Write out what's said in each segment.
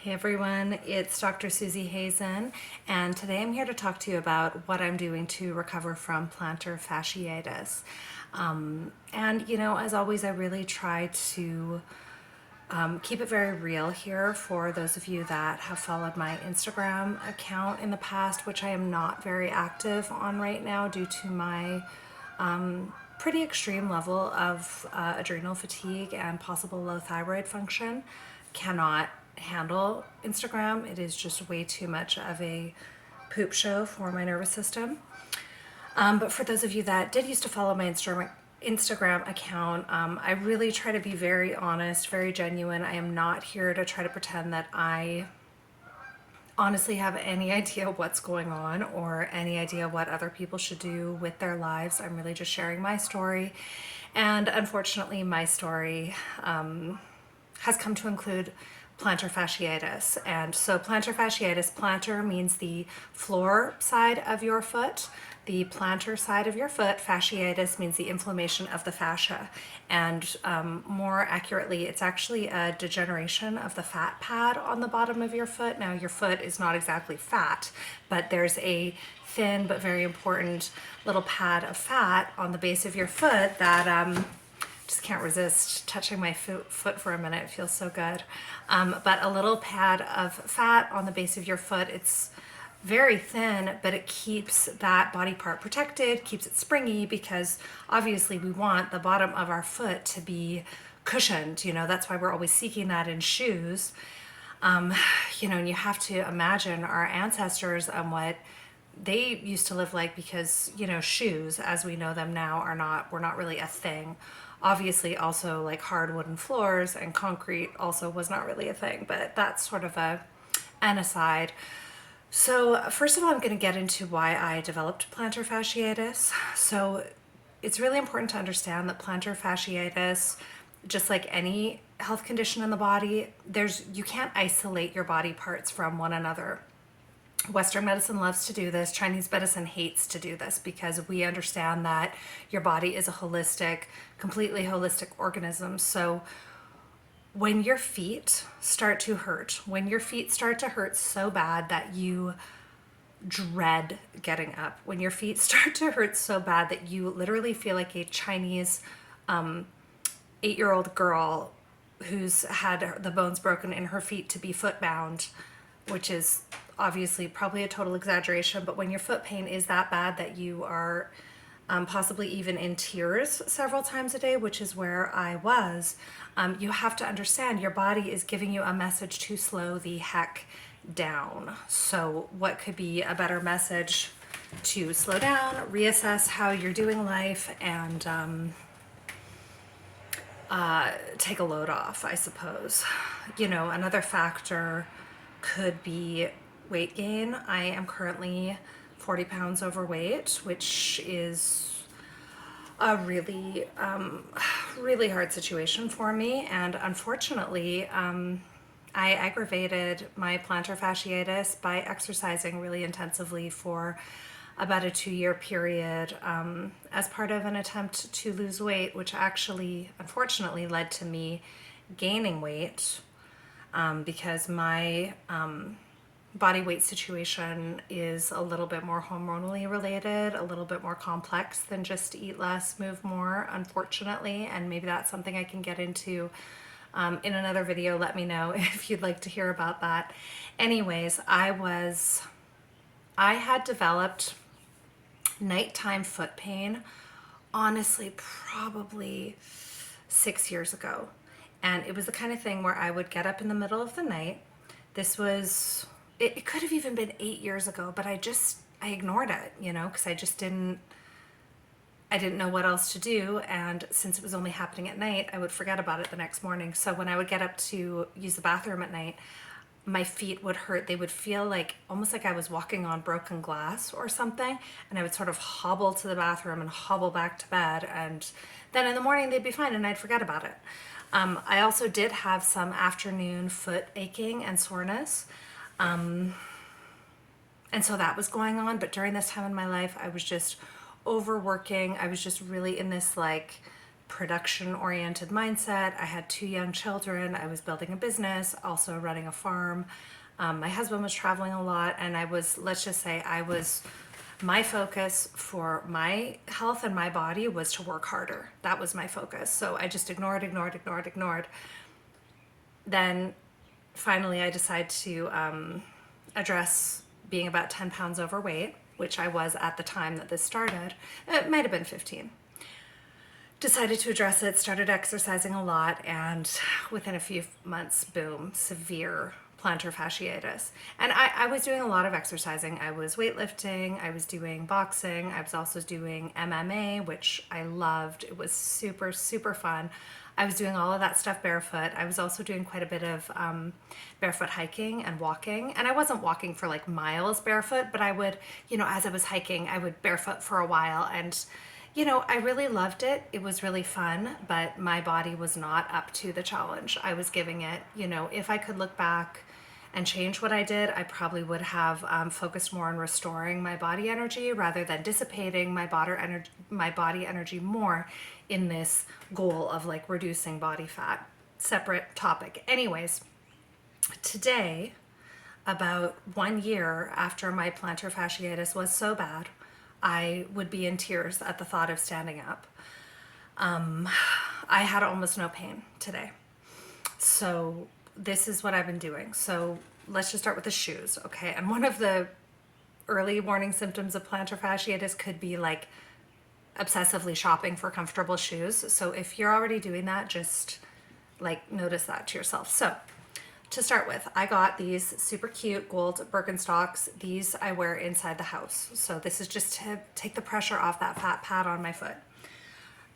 Hey everyone, it's Dr. Susie Hazen, and today I'm here to talk to you about what I'm doing to recover from plantar fasciitis. As always, I really try to keep it very real here for those of you that have followed my Instagram account in the past, which I am not very active on right now due to my pretty extreme level of adrenal fatigue and possible low thyroid function. Cannot handle Instagram. It is just way too much of a poop show for my nervous system. But for those of you that did used to follow my Instagram account, I really try to be very honest, very genuine. I am not here to try to pretend that I honestly have any idea what's going on or any idea what other people should do with their lives. I'm really just sharing my story. And unfortunately, my story has come to include plantar fasciitis. And so plantar fasciitis, plantar means the floor side of your foot. The plantar side of your foot, fasciitis means the inflammation of the fascia. And more accurately, it's actually a degeneration of the fat pad on the bottom of your foot. Now, your foot is not exactly fat, but there's a thin but very important little pad of fat on the base of your foot that just can't resist touching my foot for a minute. It feels so good. But a little pad of fat on the base of your foot. It's very thin, but it keeps that body part protected, keeps it springy, because obviously we want the bottom of our foot to be cushioned. That's why we're always seeking that in shoes. And you have to imagine our ancestors and what they used to live like, because shoes as we know them now were not really a thing. Obviously also like hard wooden floors and concrete also was not really a thing, but that's sort of an aside. So first of all, I'm going to get into why I developed plantar fasciitis. So it's really important to understand that plantar fasciitis, just like any health condition in the body, you can't isolate your body parts from one another. Western medicine loves to do this. Chinese medicine hates to do this, because we understand that your body is a holistic, completely holistic organism. So when your feet start to hurt, so bad that you dread getting up, when your feet start to hurt so bad that you literally feel like a Chinese 8-year-old girl who's had the bones broken in her feet to be foot bound, which is obviously probably a total exaggeration, but when your foot pain is that bad that you are possibly even in tears several times a day, which is where I was, you have to understand your body is giving you a message to slow the heck down. So what could be a better message to slow down, reassess how you're doing life, and take a load off, I suppose. Another factor could be weight gain. I am currently 40 pounds overweight, which is a really, really hard situation for me. And unfortunately, I aggravated my plantar fasciitis by exercising really intensively for about a 2-year period as part of an attempt to lose weight, which actually, unfortunately, led to me gaining weight because my body weight situation is a little bit more hormonally related, a little bit more complex than just eat less, move more, unfortunately. And maybe that's something I can get into in another video. Let me know if you'd like to hear about that. Anyways, I had developed nighttime foot pain, honestly, probably 6 years ago. And it was the kind of thing where I would get up in the middle of the night. It could have even been 8 years ago, but I ignored it, because I didn't know what else to do. And since it was only happening at night, I would forget about it the next morning. So when I would get up to use the bathroom at night, my feet would hurt. They would feel almost like I was walking on broken glass or something. And I would sort of hobble to the bathroom and hobble back to bed. And then in the morning they'd be fine and I'd forget about it. I also did have some afternoon foot aching and soreness. And so that was going on. But during this time in my life, I was just overworking. I was just really in this production-oriented mindset. I had 2 young children. I was building a business, also running a farm. My husband was traveling a lot, and let's just say my focus for my health and my body was to work harder. That was my focus. So I just ignored. Then finally I decided to address being about 10 pounds overweight, which I was at the time that this started. It might have been 15. Decided to address it, started exercising a lot, and within a few months, boom, severe plantar fasciitis. And I was doing a lot of exercising. I was weightlifting, I was doing boxing, I was also doing MMA, which I loved. It was super, super fun. I was doing all of that stuff barefoot. I was also doing quite a bit of barefoot hiking and walking. And I wasn't walking for like miles barefoot, but I would, as I was hiking, I would barefoot for a while. And, I really loved it. It was really fun, but my body was not up to the challenge. I was giving it, if I could look back and change what I did, I probably would have focused more on restoring my body energy rather than dissipating my body energy more in this goal of like reducing body fat. Separate topic. Anyways, today, about 1 year after my plantar fasciitis was so bad, I would be in tears at the thought of standing up. I had almost no pain today. So this is what I've been doing. So let's just start with the shoes, okay? And one of the early warning symptoms of plantar fasciitis could be like obsessively shopping for comfortable shoes. So if you're already doing that, just like notice that to yourself. So to start with, I got these super cute gold Birkenstocks. These I wear inside the house. So this is just to take the pressure off that fat pad on my foot.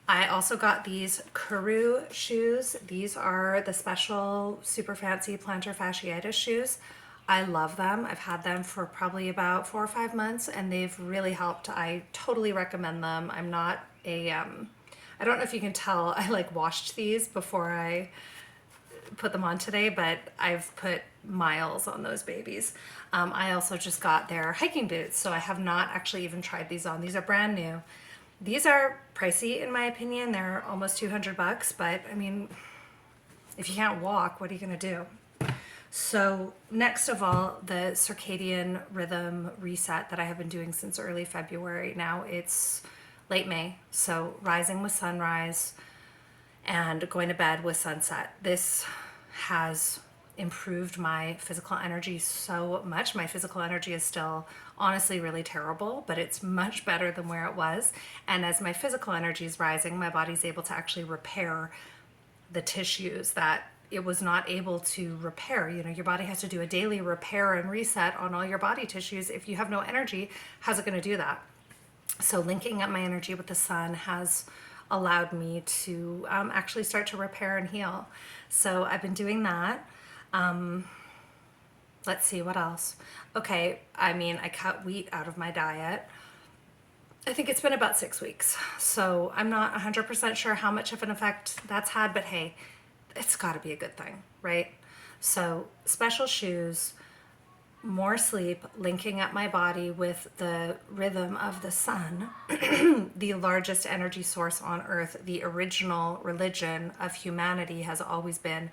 I also got these Kuru shoes. These are the special super fancy plantar fasciitis shoes. I love them. I've had them for probably about 4 or 5 months, and they've really helped. I totally recommend them. I'm not I don't know if you can tell, I like washed these before I put them on today, but I've put miles on those babies. I also just got their hiking boots, so I have not actually even tried these on. These are brand new. These are pricey in my opinion. They're almost $200, but I mean, if you can't walk, what are you gonna do? So next of all, the circadian rhythm reset that I have been doing since early February. Now it's late May, so rising with sunrise and going to bed with sunset. This has improved my physical energy so much. My physical energy is still honestly really terrible, but it's much better than where it was. And as my physical energy is rising, my body's able to actually repair the tissues that it was not able to repair. Your body has to do a daily repair and reset on all your body tissues. If you have no energy, how's it going to do that? So linking up my energy with the sun has allowed me to actually start to repair and heal. So I've been doing that. Let's see, what else? Okay, I cut wheat out of my diet. I think it's been about 6 weeks. So I'm not 100% sure how much of an effect that's had, but hey, it's got to be a good thing, right? So special shoes, more sleep, linking up my body with the rhythm of the sun, the largest energy source on earth. The original religion of humanity has always been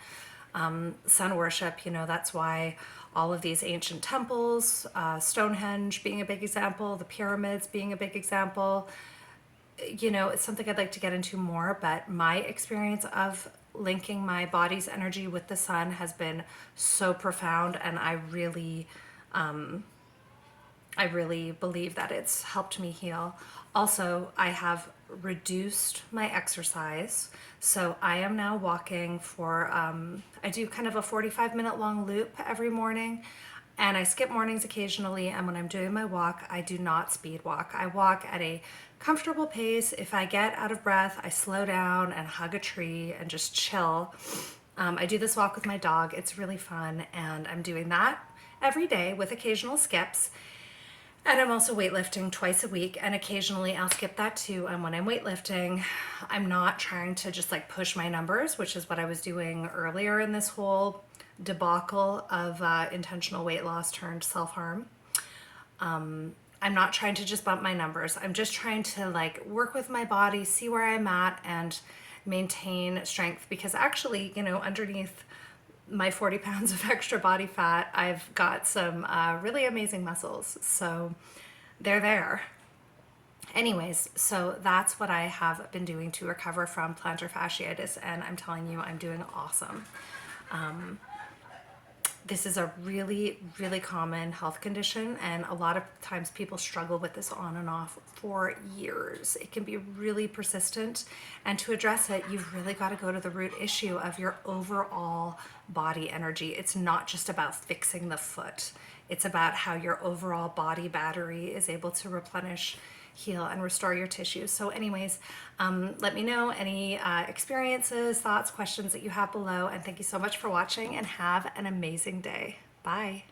sun worship. That's why all of these ancient temples, Stonehenge being a big example, the pyramids being a big example, it's something I'd like to get into more, but my experience of linking my body's energy with the sun has been so profound, and I really believe that it's helped me heal. Also, I have reduced my exercise, so I am now walking for I do kind of a 45-minute long loop every morning, and I skip mornings occasionally, and when I'm doing my walk, I do not speed walk. I walk at a comfortable pace. If I get out of breath, I slow down and hug a tree and just chill. I do this walk with my dog. It's really fun, and I'm doing that every day with occasional skips. And I'm also weightlifting twice a week, and occasionally I'll skip that too. And when I'm weightlifting, I'm not trying to just like push my numbers, which is what I was doing earlier in this whole debacle of intentional weight loss turned self-harm. I'm not trying to just bump my numbers. I'm just trying to like work with my body, see where I'm at, and maintain strength, because actually, you know, underneath my 40 pounds of extra body fat, I've got some really amazing muscles. So they're there. Anyways, so that's what I have been doing to recover from plantar fasciitis, and I'm telling you, I'm doing awesome. This is a really, really common health condition, and a lot of times people struggle with this on and off for years. It can be really persistent, and to address it, you've really got to go to the root issue of your overall body energy. It's not just about fixing the foot. It's about how your overall body battery is able to replenish, heal, and restore your tissue. So anyways, let me know any experiences, thoughts, questions that you have below, and thank you so much for watching, and have an amazing day. Bye.